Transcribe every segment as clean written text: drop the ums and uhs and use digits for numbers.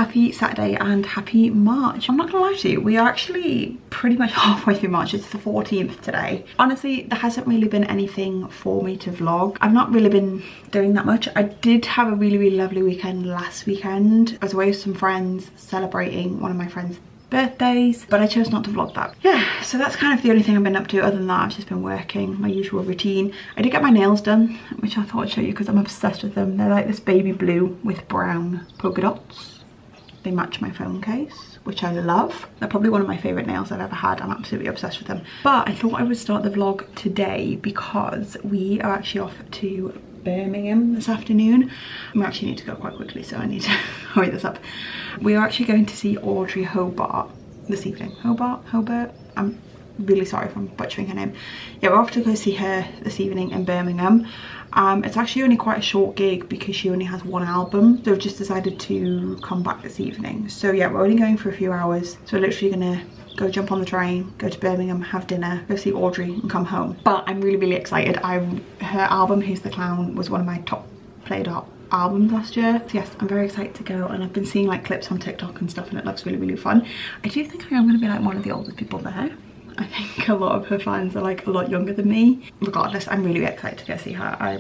happy Saturday and happy March. I'm not gonna lie to you, we are actually pretty much halfway through March. It's the 14th today. Honestly, there hasn't really been anything for me to vlog. I've not really been doing that much. I did have a really lovely weekend last weekend. I was away with some friends celebrating one of my friends' birthdays, but I chose not to vlog that. Yeah, so that's kind of the only thing I've been up to. Other than that, I've just been working, my usual routine. I did get my nails done, which I thought I'd show you because I'm obsessed with them. They're like this baby blue with brown polka dots. They match my phone case, which I love. They're probably one of my favorite nails I've ever had. I'm absolutely obsessed with them. But I thought I would start the vlog today because we are actually off to Birmingham this afternoon. We actually need to go quite quickly, so I need to hurry this up. We are actually going to see Audrey Hobart this evening. Hobart? I'm really sorry if I'm butchering her name. Yeah, we're off to go see her this evening in Birmingham. It's actually only quite a short gig because she only has one album, so I've just decided to come back this evening. So yeah, we're only going for a few hours, so we're literally gonna go jump on the train, go to Birmingham, have dinner, go see Audrey and come home. But I'm really excited. Her album Who's the Clown was one of my top played albums last year. So yes, I'm very excited to go, and I've been seeing like clips on TikTok and stuff and it looks really fun. I do think I'm gonna be like one of the oldest people there. I think a lot of her fans are like a lot younger than me. Regardless, I'm really excited to go see her. I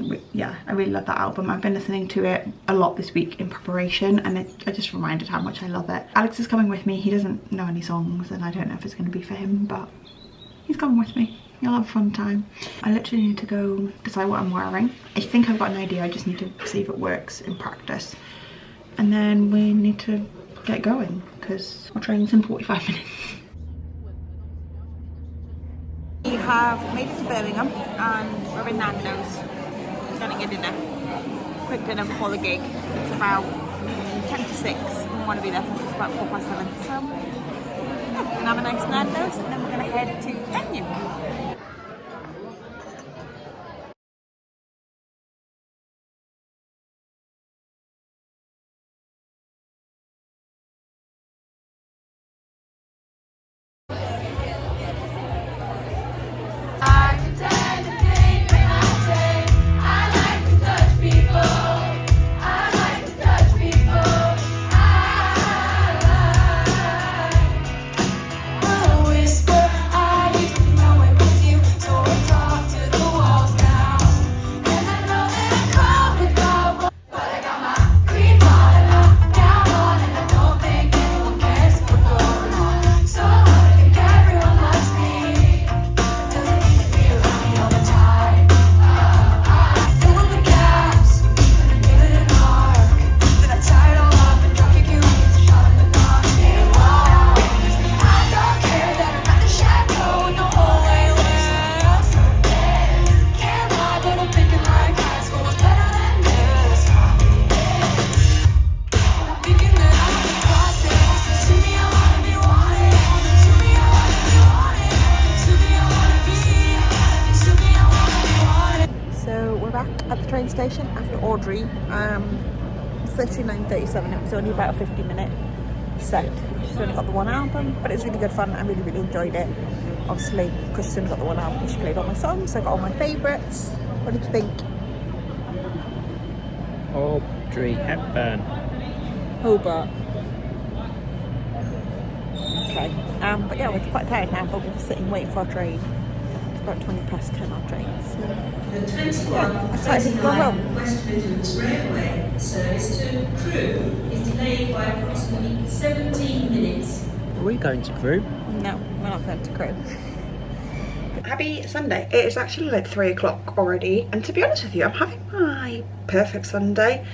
really love that album. I've been listening to it a lot this week in preparation, and I just reminded how much I love it. Alex is coming with me. He doesn't know any songs and I don't know if it's going to be for him, but he's coming with me. You'll have a fun time. I literally need to go decide what I'm wearing. I think I've got an idea. I just need to see if it works in practice. And then we need to get going because our train's in 45 minutes. We have made it to Birmingham and we're in Nando's getting a dinner. Quick dinner before the gig. It's about 10 to 6 and we want to be there for about 7:15. So yeah, we're gonna have a nice Nando's and then we're gonna head to Birmingham. Station after Audrey. It's literally 9:37. It was only about a 50-minute set. She's only got the one album, but it's really good fun. I really enjoyed it. Obviously, because she's only got the one album, she played all my songs, so I got all my favourites. What did you think? Audrey Hepburn. Hobart. Okay. But yeah, we're quite tired now, but we're just sitting waiting for our train. It's about 10:20 our train. So the 21:29 West Midlands Railway service to Crewe is delayed by approximately 17 minutes. Are we going to Crewe? No, we're not going to Crewe. Happy Sunday. It is actually like 3 o'clock already, and to be honest with you, I'm having my perfect Sunday.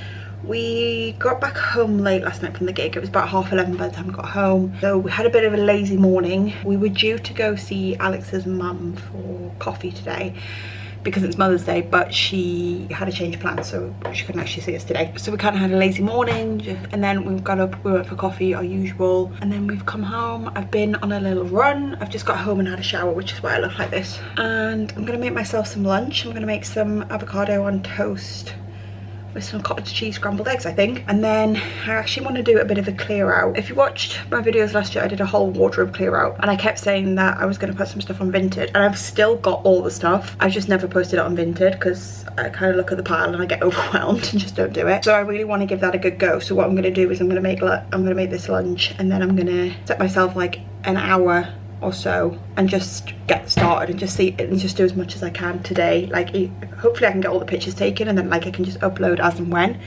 We got back home late last night from the gig. It was about 11:30 by the time we got home. So we had a bit of a lazy morning. We were due to go see Alex's mum for coffee today because it's Mother's Day, but she had a change of plans, so she couldn't actually see us today. So we kind of had a lazy morning, and then we got up, we went for coffee, our usual, and then we've come home. I've been on a little run. I've just got home and had a shower, which is why I look like this. And I'm gonna make myself some lunch. I'm gonna make some avocado on toast with some cottage cheese scrambled eggs, I think. And then I actually want to do a bit of a clear out. If you watched my videos last year, I did a whole wardrobe clear out, and I kept saying that I was going to put some stuff on Vinted, and I've still got all the stuff. I've just never posted it on Vinted because I kind of look at the pile and I get overwhelmed and just don't do it. So I really want to give that a good go. So what I'm going to do is I'm going to make this lunch, and then I'm going to set myself like an hour or so and just get started and just see it and just do as much as I can today. Like, hopefully I can get all the pictures taken, and then like I can just upload as and when.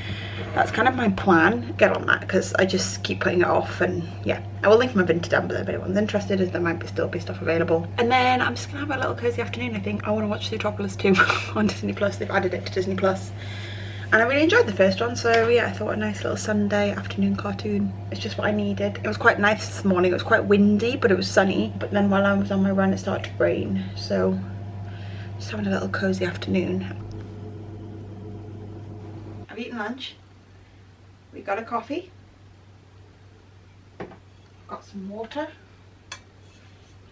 That's kind of my plan. Get on that because I just keep putting it off. And yeah, I will link my Vinted down below if anyone's interested, as there might still be stuff available. And then I'm just gonna have a little cozy afternoon. I think I want to watch Zootropolis 2 on Disney Plus. They've added it to Disney Plus. And I really enjoyed the first one, so yeah, I thought a nice little Sunday afternoon cartoon is just what I needed. It was quite nice this morning. It was quite windy, but it was sunny. But then while I was on my run, it started to rain. So just having a little cozy afternoon. I've eaten lunch. We got a coffee. Got some water.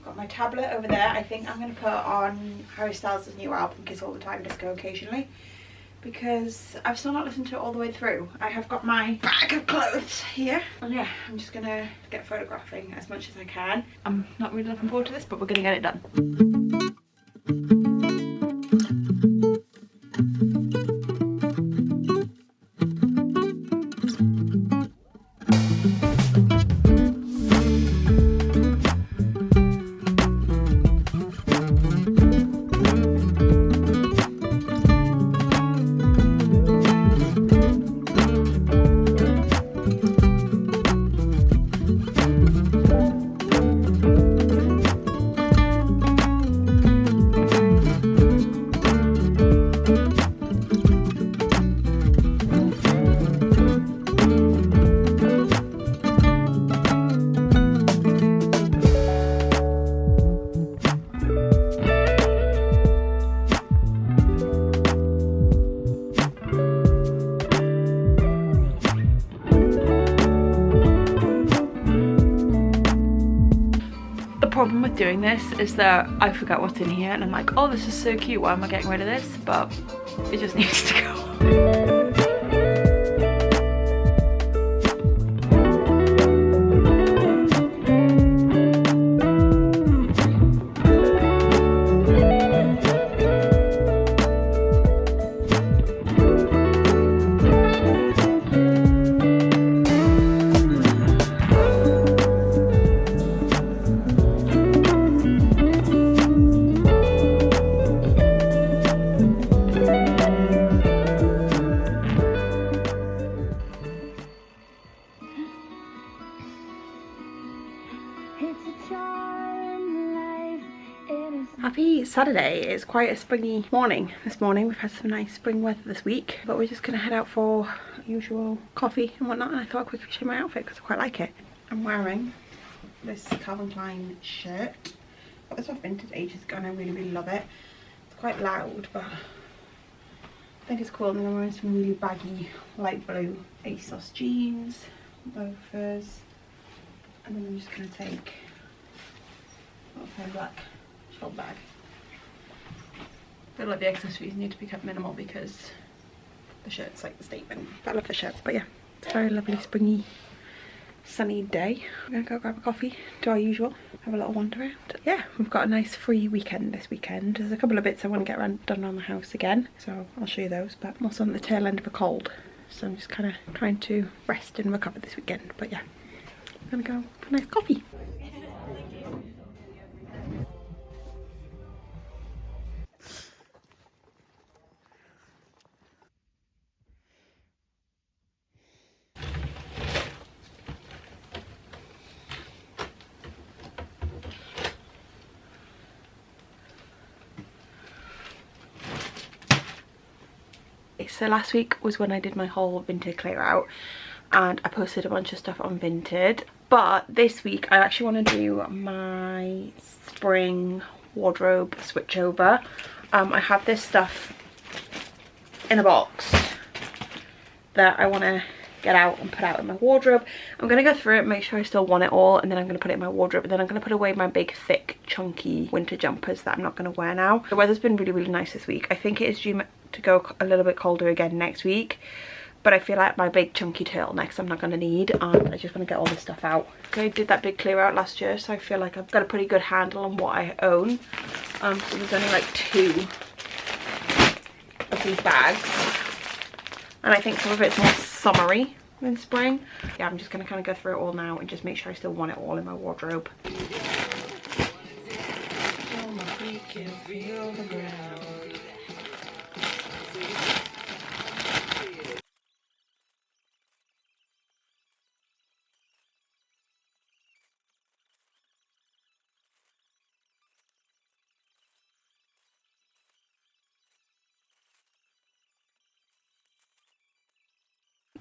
Got my tablet over there. I think I'm going to put on Harry Styles' new album, Kiss All the Time, Disco Occasionally, because I've still not listened to it all the way through. I have got my bag of clothes here, and yeah, I'm just gonna get photographing as much as I can. I'm not really looking forward to this, but we're gonna get it done. Problem with doing this is that I forget what's in here, and I'm like, oh, this is so cute, why am I getting rid of this? But it just needs to go. Happy Saturday. It's quite a springy morning this morning. We've had some nice spring weather this week, but we're just gonna head out for usual coffee and whatnot, and I thought I'd quickly show my outfit because I quite like it. I'm wearing this Calvin Klein shirt. Got this off Vinted ages ago and I really love it. It's quite loud, but I think it's cool. And then I'm wearing some really baggy light blue ASOS jeans, loafers, and then I'm just gonna take a little pair of black shoulder bag. I feel like the accessories need to be kept minimal because the shirt's like the statement. But I love the shirt. But yeah, it's a very lovely springy sunny day. We're gonna go grab a coffee, do our usual, have a little wander around. Yeah, we've got a nice free weekend this weekend. There's a couple of bits I want to get done around the house again, so I'll show you those. But I'm also on the tail end of a cold, so I'm just kind of trying to rest and recover this weekend. But yeah, I'm gonna go for a nice coffee. So last week was when I did my whole Vinted clear out, and I posted a bunch of stuff on Vinted. But this week I actually want to do my spring wardrobe switch over. I have this stuff in a box that I want to get out and put out in my wardrobe. I'm going to go through it, make sure I still want it all, and then I'm going to put it in my wardrobe, and then I'm going to put away my big thick chunky winter jumpers that I'm not going to wear now. The weather's been really nice this week. I think it is due to go a little bit colder again next week. But I feel like my big chunky turtlenecks I'm not going to need, and I just want to get all this stuff out. I did that big clear out last year, so I feel like I've got a pretty good handle on what I own. So there's only like 2 of these bags, and I think some of it's more summery than spring. Yeah, I'm just going to kind of go through it all now and just make sure I still want it all in my wardrobe.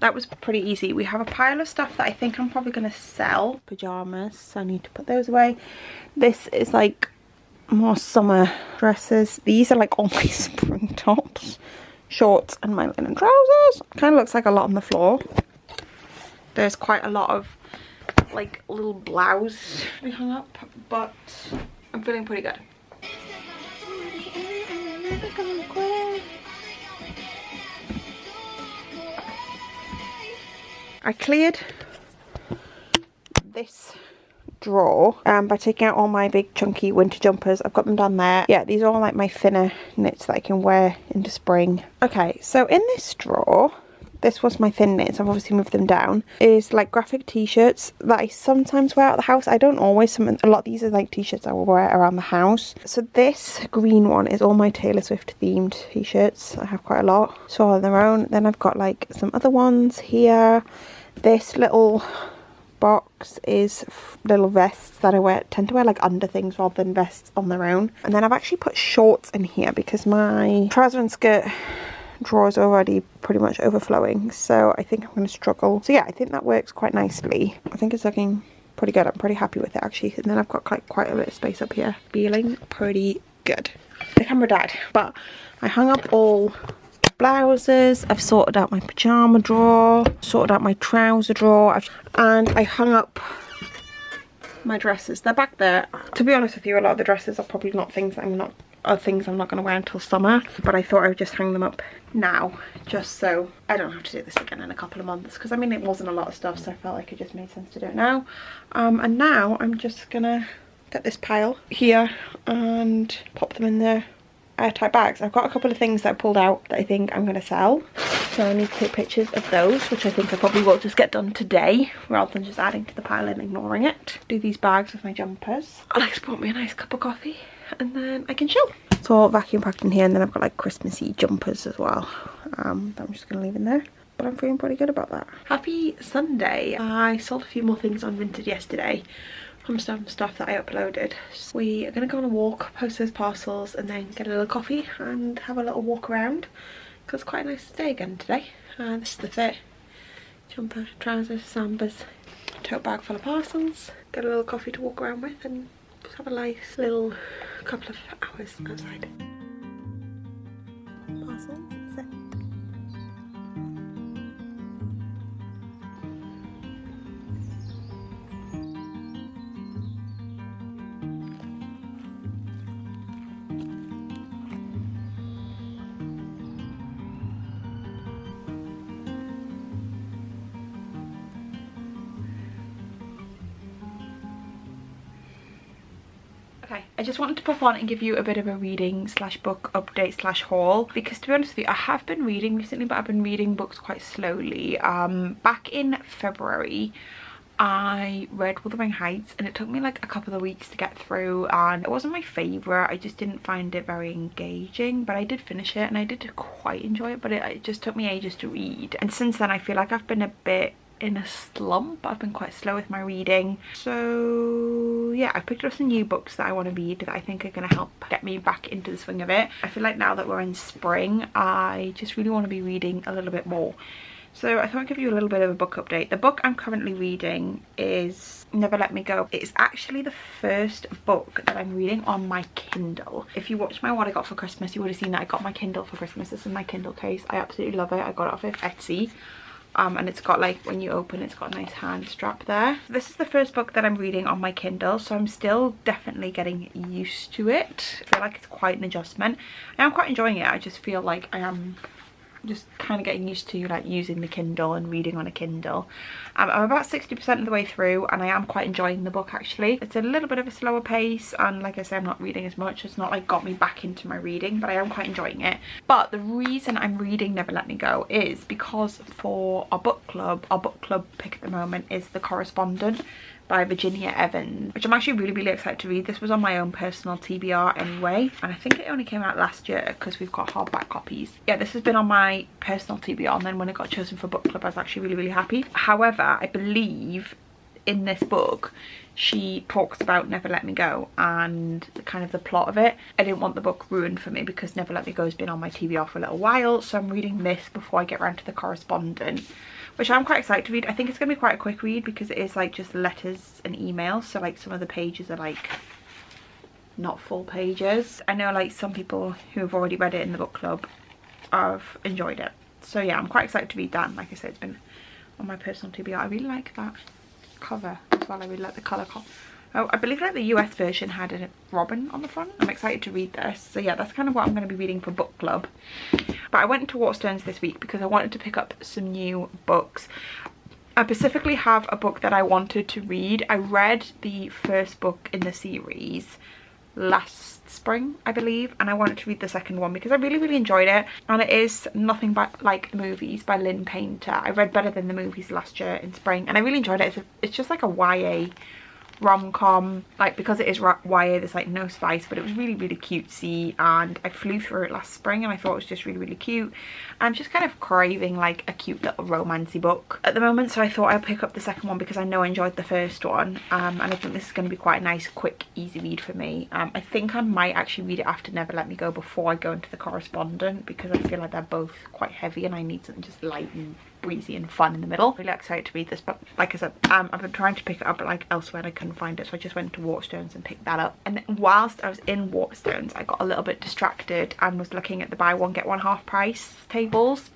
That was pretty easy. We have a pile of stuff that I think I'm probably going to sell. Pajamas, so I need to put those away. This is like more summer dresses. These are like all my spring tops, shorts and my linen trousers. Kind of looks like a lot on the floor. There's quite a lot of like little blouse to be hung up, but I'm feeling pretty good. I cleared this drawer by taking out all my big chunky winter jumpers. I've got them down there. Yeah, these are all like my thinner knits that I can wear into spring. Okay, so in this drawer, this was my thin knits, I've obviously moved them down, is like graphic t-shirts that I sometimes wear out of the house. I don't always, a lot of these are like t-shirts I will wear around the house. So this green one is all my Taylor Swift themed t-shirts. I have quite a lot, so all on their own. Then I've got like some other ones here. This little box is little vests that I tend to wear like under things rather than vests on their own. And then I've actually put shorts in here because my trouser and skirt drawer is already pretty much overflowing, so I think I'm going to struggle. So yeah, I think that works quite nicely. I think it's looking pretty good. I'm pretty happy with it actually. And then I've got quite a bit of space up here. Feeling pretty good. The camera died, but I hung up all blouses. I've sorted out my pajama drawer, sorted out my trouser drawer, and I hung up my dresses. They're back there. To be honest with you, a lot of the dresses are probably not things that I'm not going to wear until summer, but I thought I would just hang them up now, just so I don't have to do this again in a couple of months, because I mean it wasn't a lot of stuff, so I felt like it just made sense to do it now. And now I'm just gonna get this pile here and pop them in the airtight bags. I've got a couple of things that I pulled out that I think I'm going to sell, so I need to take pictures of those, which I think I probably will just get done today rather than just adding to the pile and ignoring it. Do these bags with my jumpers. Alex bought me a nice cup of coffee and then I can chill. It's all vacuum packed in here, and then I've got like Christmassy jumpers as well that I'm just going to leave in there. But I'm feeling pretty good about that. Happy Sunday. I sold a few more things on Vinted yesterday from some stuff that I uploaded. So we are going to go on a walk, post those parcels, and then get a little coffee and have a little walk around, because it's quite a nice day again today. This is the fit. Jumper, trousers, sambas, tote bag full of parcels. Get a little coffee to walk around with and just have a nice little couple of hours outside. Parcels set. Okay, I just wanted to pop on and give you a bit of a reading slash book update slash haul, because to be honest with you, I have been reading recently, but I've been reading books quite slowly. Back in February I read Wuthering Heights, and it took me like a couple of weeks to get through, and it wasn't my favourite. I just didn't find it very engaging, but I did finish it and I did quite enjoy it, but it just took me ages to read. And since then I feel like I've been a bit in a slump. I've been quite slow with my reading, so yeah, I picked up some new books that I want to read that I think are going to help get me back into the swing of it. I feel like now that we're in spring, I just really want to be reading a little bit more, so I thought I'd give you a little bit of a book update. The book I'm currently reading is Never Let Me Go. It's actually the first book that I'm reading on my Kindle. If you watched my What I Got for Christmas, you would have seen that I got my Kindle for Christmas. This is my Kindle case. I absolutely love it. I got it off of Etsy. and it's got like, when you open, it's got a nice hand strap there. This is the first book that I'm reading on my Kindle, so I'm still definitely getting used to it. I feel like it's quite an adjustment. I am quite enjoying it. I just feel like I am just kind of getting used to like using the Kindle and reading on a Kindle. I'm about 60% of the way through, and I am quite enjoying the book actually. It's a little bit of a slower pace, and like I say, I'm not reading as much. It's not like got me back into my reading, but I am quite enjoying it. But the reason I'm reading Never Let Me Go is because for our book club pick at the moment is The Correspondent by Virginia Evans, which I'm actually really excited to read. This was on my own personal TBR anyway, and I think it only came out last year because we've got hardback copies. Yeah, this has been on my personal TBR, and then when it got chosen for book club I was actually really happy. However, I believe in this book she talks about Never Let Me Go and kind of the plot of it. I didn't want the book ruined for me because Never Let Me Go has been on my TBR for a little while, so I'm reading this before I get around to The Correspondent, which I'm quite excited to read. I think it's going to be quite a quick read because it is like just letters and emails, so like some of the pages are like not full pages. I know like some people who have already read it in the book club have enjoyed it, so yeah, I'm quite excited to read that. And like I said, it's been on my personal TBR. I really like that cover as well. I really like the colour. Oh, I believe like the US version had a robin on the front. I'm excited to read this. So yeah, that's kind of what I'm going to be reading for book club. But I went to Waterstones this week because I wanted to pick up some new books. I specifically have a book that I wanted to read. I read the first book in the series last spring, I believe, and I wanted to read the second one because I really enjoyed it, and it is Nothing But Like the Movies by Lynn Painter. I read Better Than the Movies last year in spring, and I really enjoyed it. It's just like a YA rom-com, like because it is YA, there's like no spice, but it was really cutesy, and I flew through it last spring and I thought it was just really cute. I'm just kind of craving like a cute little romancy book at the moment, so I thought I'd pick up the second one because I know I enjoyed the first one, and I think this is going to be quite a nice quick easy read for me. I think I might actually read it after Never Let Me Go before I go into The Correspondent because I feel like they're both quite heavy and I need something just light and breezy and fun in the middle. Really excited to read this, but like I said, I've been trying to pick it up like elsewhere and I couldn't find it, so I just went to Waterstones and picked that up. And then whilst I was in Waterstones, I got a little bit distracted and was looking at the buy one get one half price tables.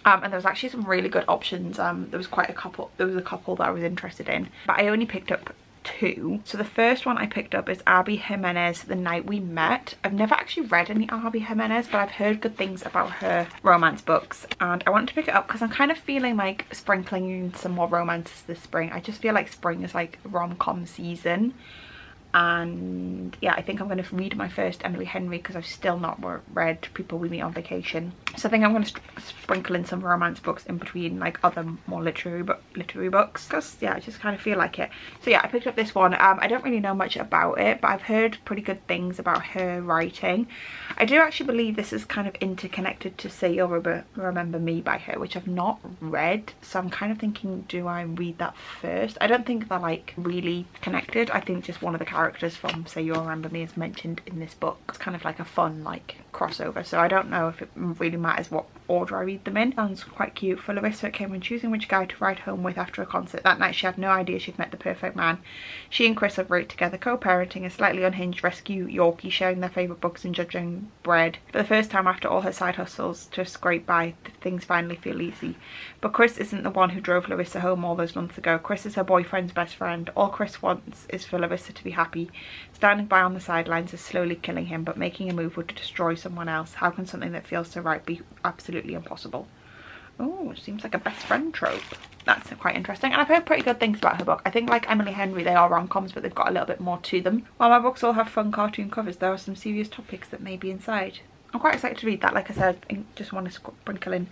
And there was actually some really good options. There was a couple that I was interested in, but I only picked up two. So the first one I picked up is Abby Jimenez, The Night We Met. I've never actually read any Abby Jimenez, but I've heard good things about her romance books, and I wanted to pick it up because I'm kind of feeling like sprinkling in some more romances this spring. I just feel like spring is like rom-com season, and yeah, I think I'm going to read my first Emily Henry because I've still not read People We Meet on Vacation. So I think I'm going to sprinkle in some romance books in between like other more literary books because yeah, I just kind of feel like it. So yeah, I picked up this one. I don't really know much about it, but I've heard pretty good things about her writing. I do actually believe this is kind of interconnected to Say You'll Remember Me by her, which I've not read, so I'm kind of thinking, do I read that first? I don't think they're like really connected. I think just one of the characters from Say You'll Remember Me is mentioned in this book. It's kind of like a fun like crossover, so I don't know if it really matters what order I read them in. Sounds quite cute. For Larissa, it came when choosing which guy to ride home with after a concert. That night she had no idea she'd met the perfect man. She and Chris have wrote together, co-parenting a slightly unhinged rescue Yorkie, sharing their favourite books and judging bread. For the first time after all her side hustles to scrape by, things finally feel easy. But Chris isn't the one who drove Larissa home all those months ago. Chris is her boyfriend's best friend. All Chris wants is for Larissa to be happy. Standing by on the sidelines is slowly killing him, but making a move would destroy someone else. How can something that feels so right be absolutely impossible? Oh, it seems like a best friend trope. That's quite interesting, and I've heard pretty good things about her book. I think like Emily Henry, they are rom-coms, but they've got a little bit more to them. While my books all have fun cartoon covers, there are some serious topics that may be inside. I'm quite excited to read that. Like I said, I just want to sprinkle in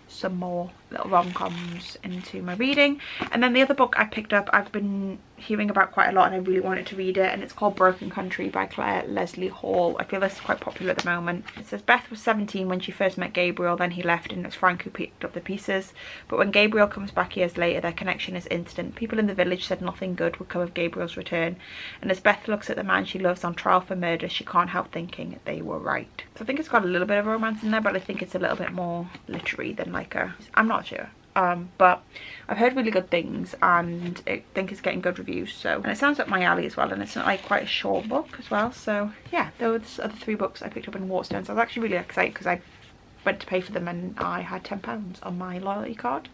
some more little rom-coms into my reading. And then the other book I picked up, I've been hearing about quite a lot and I really wanted to read it, and it's called Broken Country by Claire Leslie Hall. I feel this is quite popular at the moment. It says Beth was 17 when she first met Gabriel, then he left and it was Frank who picked up the pieces. But when Gabriel comes back years later, their connection is instant. People in the village said nothing good would come of Gabriel's return, and as Beth looks at the man she loves on trial for murder, she can't help thinking they were right. So I think it's got a little bit of romance in there, but I think it's a little bit more literary than like a... I'm not sure. But I've heard really good things and I think it's getting good reviews, so, and it sounds up my alley as well, and it's not like quite a short book as well. So yeah, those are the three books I picked up in Waterstones. I was actually really excited because I went to pay for them and I had £10 on my loyalty card.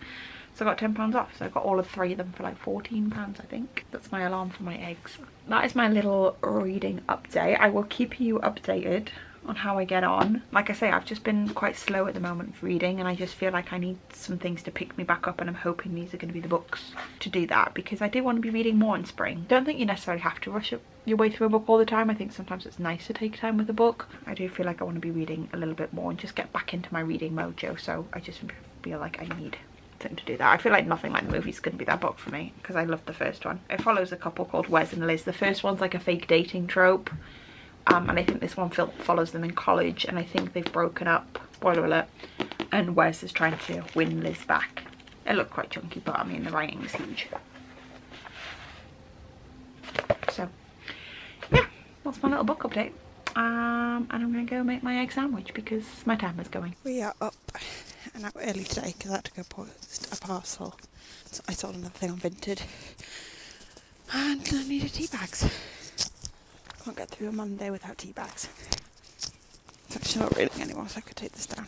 So I got £10 off. So I got all of 3 of them for like £14, I think. That's my alarm for my eggs. That is my little reading update. I will keep you updated on how I get on. Like I say, I've just been quite slow at the moment with reading, and I just feel like I need some things to pick me back up, and I'm hoping these are going to be the books to do that, because I do want to be reading more in spring. Don't think you necessarily have to rush your way through a book all the time. I think sometimes it's nice to take time with a book. I do feel like I want to be reading a little bit more and just get back into my reading mojo, so I just feel like I need something to do that. I feel like Nothing Like the Movie is going to be that book for me, because I loved the first one. It follows a couple called Wes and Liz. The first one's like a fake dating trope. And I think this one follows them in college, and I think they've broken up, spoiler alert, and Wes is trying to win Liz back. It looked quite chunky, but I mean the writing is huge. So yeah, that's my little book update. And I'm going to go make my egg sandwich because my timer's going. We are up and out early today because I had to go post a parcel. So I sold another thing on Vinted, and I needed tea bags. Can't get through a Monday without tea bags. It's actually not reeling anymore, so I could take this down.